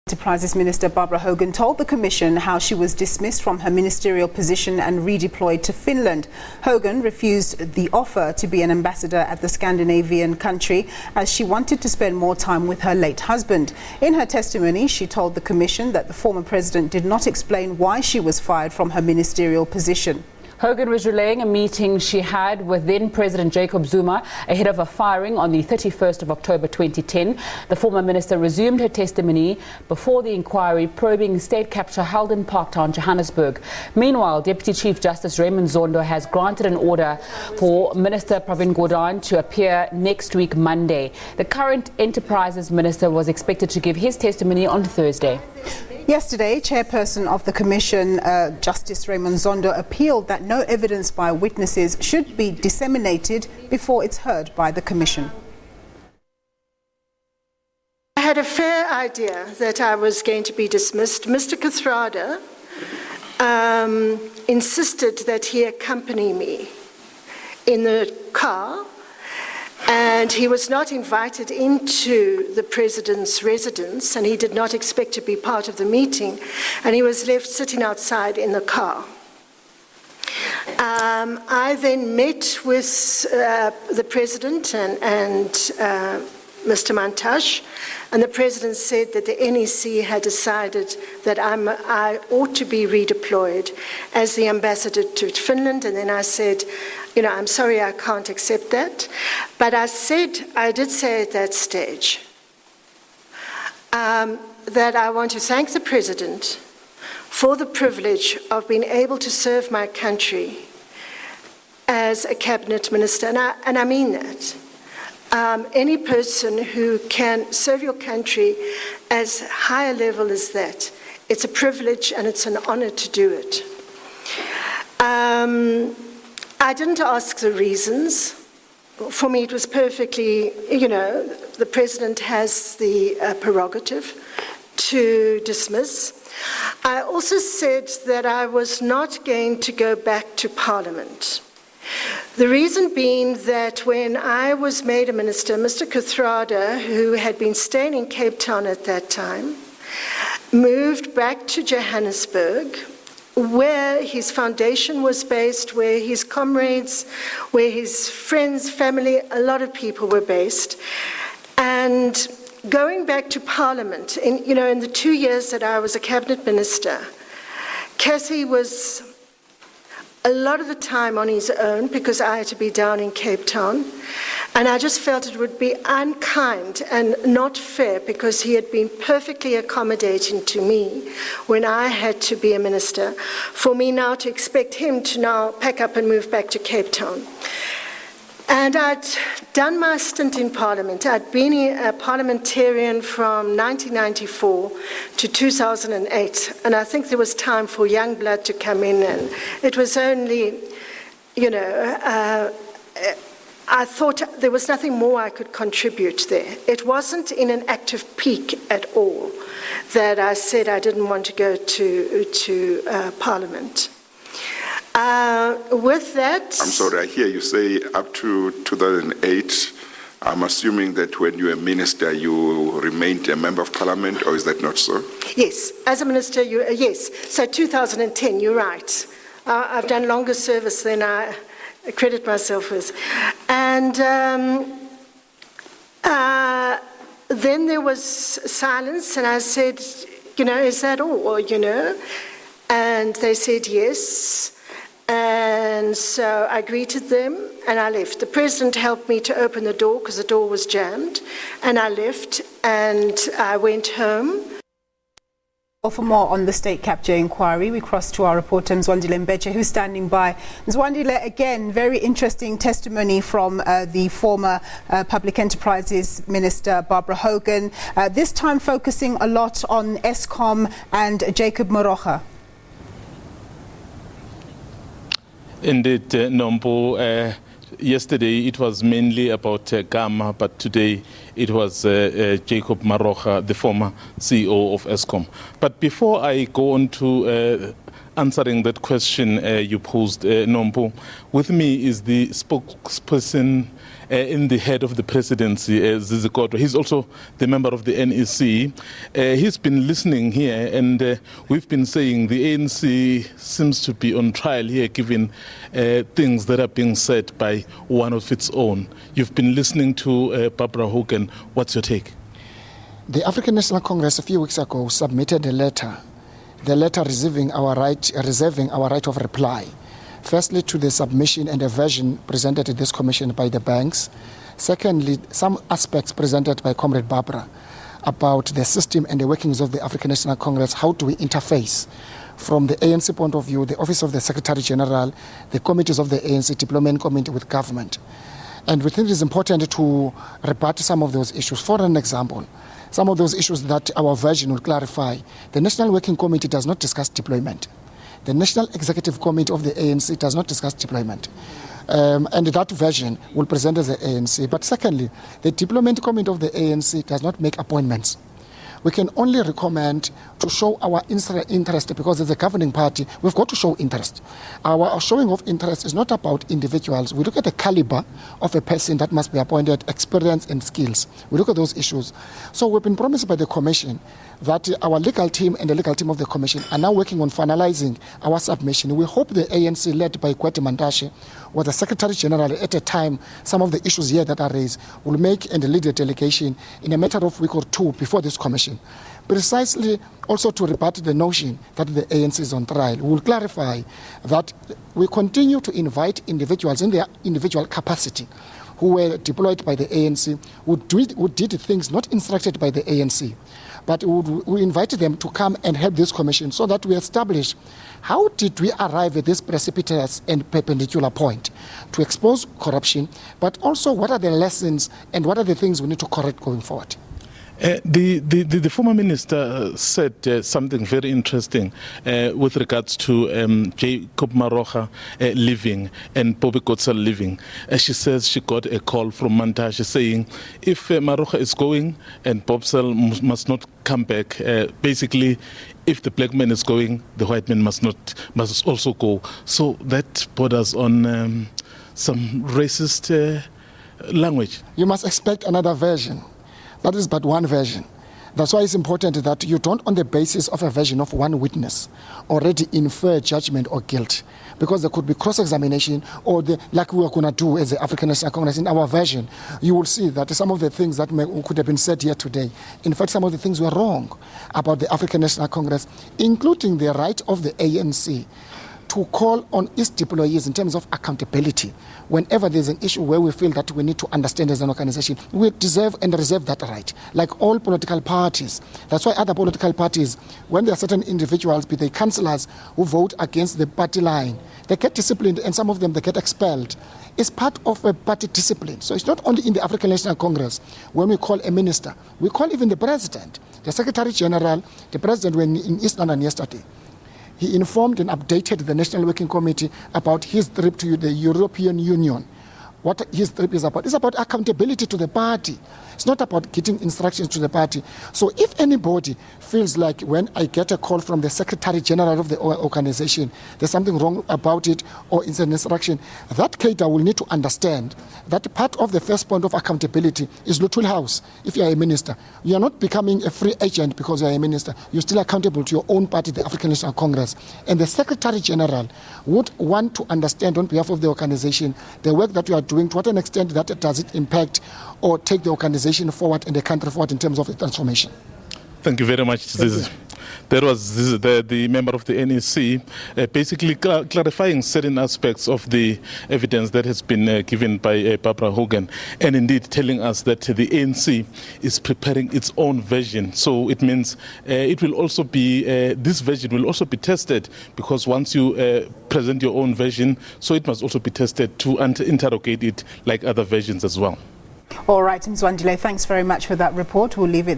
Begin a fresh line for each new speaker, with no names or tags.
Enterprises Minister Barbara Hogan told the Commission how she was dismissed from her ministerial position and redeployed to Finland. Hogan refused the offer to be an ambassador at the Scandinavian country as she wanted to spend more time with her late husband. In her testimony, she told the Commission that the former president did not explain why she was fired from her ministerial position.
Hogan was relaying a meeting she had with then President Jacob Zuma ahead of a firing on the 31st of October 2010. The former minister resumed her testimony before the inquiry probing state capture held in Parktown, Johannesburg. Meanwhile, Deputy Chief Justice Raymond Zondo has granted an order for Minister Pravin Gordhan to appear next week, Monday. The current Enterprises Minister was expected to give his testimony on Thursday.
Yesterday, Chairperson of the Commission, Justice Raymond Zondo, appealed that no evidence by witnesses should be disseminated before it's heard by the Commission.
I had a fair idea that I was going to be dismissed. Mr. Kodwa insisted that he accompany me in the car, and he was not invited into the president's residence, and he did not expect to be part of the meeting, and he was left sitting outside in the car. I then met with the president and Mr. Mantash, and the president said that the NEC had decided that I ought to be redeployed as the ambassador to Finland, and then I said, you know, I'm sorry, I can't accept that. But I did say at that stage that I want to thank the president for the privilege of being able to serve my country as a cabinet minister, and I mean that. Any person who can serve your country as high a level as that, it's a privilege and it's an honor to do it. I didn't ask the reasons. For me, it was perfectly, you know, the president has the prerogative to dismiss. I also said that I was not going to go back to Parliament. The reason being that when I was made a minister, Mr. Kodwa, who had been staying in Cape Town at that time, moved back to Johannesburg, where his foundation was based, where his comrades, where his friends, family, a lot of people were based. And going back to Parliament, in the 2 years that I was a cabinet minister, Cassie was a lot of the time on his own because I had to be down in Cape Town. And I just felt it would be unkind and not fair because he had been perfectly accommodating to me when I had to be a minister, for me now to expect him to now pack up and move back to Cape Town. And I'd done my stint in Parliament. I'd been a parliamentarian from 1994 to 2008. And I think there was time for young blood to come in. And it was only, I thought there was nothing more I could contribute there. It wasn't in an active peak at all that I said I didn't want to go to Parliament. With that...
I'm sorry, I hear you say up to 2008. I'm assuming that when you were a minister, you remained a member of Parliament, or is that not so?
Yes, as a minister, yes. So 2010, you're right. I've done longer service than I credit myself with. And then there was silence, and I said, is that all, And they said yes. And so I greeted them and I left. The president helped me to open the door because the door was jammed, and I left and I went home.
For more on the state capture inquiry, we cross to our reporter Mzwandile Mbeche, who's standing by. Mzwandile, again, very interesting testimony from the former Public Enterprises Minister Barbara Hogan, this time focusing a lot on Eskom and Jacob Moroka.
Indeed, Nombo, yesterday it was mainly about Gama, but today it was Jacob Moroka, the former CEO of Eskom. But before I go on to answering that question you posed, Nompo. With me is the spokesperson in the head of the presidency, Zizi Kodwa. He's also the member of the NEC. He's been listening here, and we've been saying the ANC seems to be on trial here, given things that are being said by one of its own. You've been listening to Barbara Hogan. What's your take?
The African National Congress a few weeks ago submitted a letter, the letter reserving our right of reply. Firstly, to the submission and a version presented to this commission by the banks. Secondly, some aspects presented by Comrade Barbara about the system and the workings of the African National Congress. How do we interface from the ANC point of view, the Office of the Secretary General, the committees of the ANC, Deployment Committee with government. And we think it is important to rebut some of those issues. For an example, some of those issues that our version will clarify. The National Working Committee does not discuss deployment. The National Executive Committee of the ANC does not discuss deployment. And that version will present as the ANC. But secondly, the Deployment Committee of the ANC does not make appointments. We can only recommend to show our interest, because as a governing party, we've got to show interest. Our showing of interest is not about individuals. We look at the caliber of a person that must be appointed, experience and skills. We look at those issues. So we've been promised by the Commission that our legal team and the legal team of the Commission are now working on finalizing our submission. We hope the ANC, led by Kwete Mantashe, or the Secretary General at a time, some of the issues here that are raised, will make and lead a delegation in a matter of a week or two before this Commission. Precisely also to rebut the notion that the ANC is on trial. We will clarify that we continue to invite individuals in their individual capacity who were deployed by the ANC, who did things not instructed by the ANC. But we invited them to come and help this commission so that we establish how did we arrive at this precipitous and perpendicular point to expose corruption, but also what are the lessons and what are the things we need to correct going forward.
The former minister said something very interesting with regards to Jacob Maroga leaving and Bobby Kotsal leaving. She says she got a call from Mantashe saying if Maroga is going and Bobsel must not come back, basically if the black man is going, the white man must also go. So that borders on some racist language.
You must expect another version. That is but one version. That's why it's important that you don't, on the basis of a version of one witness, already infer judgment or guilt. Because there could be cross-examination, or like we are going to do as the African National Congress in our version, you will see that some of the things that could have been said here today, in fact, some of the things were wrong about the African National Congress, including the right of the ANC to call on its deployees in terms of accountability. Whenever there's an issue where we feel that we need to understand as an organization, we deserve and reserve that right, like all political parties. That's why other political parties, when there are certain individuals, be they councillors, who vote against the party line, they get disciplined, and some of them, they get expelled. It's part of a party discipline. So it's not only in the African National Congress when we call a minister, we call even the president, the Secretary General. The president were in East London yesterday. He informed and updated the National Working Committee about his trip to the European Union. What his trip is about. It's about accountability to the party. It's not about getting instructions to the party. So if anybody feels like when I get a call from the Secretary General of the organization, there's something wrong about it or it's an instruction, that cadre will need to understand that part of the first point of accountability is Lutul House. If you are a minister, you are not becoming a free agent because you are a minister. You're still accountable to your own party, the African National Congress. And the Secretary General would want to understand on behalf of the organization the work that you are doing, to what an extent that does it impact or take the organization forward and the country forward in terms of the transformation.
Thank you very much, Zizi. That was the member of the NEC, basically clarifying certain aspects of the evidence that has been given by Barbara Hogan, and indeed telling us that the ANC is preparing its own version. So it means it will also be, this version will also be tested, because once you present your own version, so it must also be tested to interrogate it like other versions as well.
All right, Ms. Wandile, thanks very much for that report. We'll leave it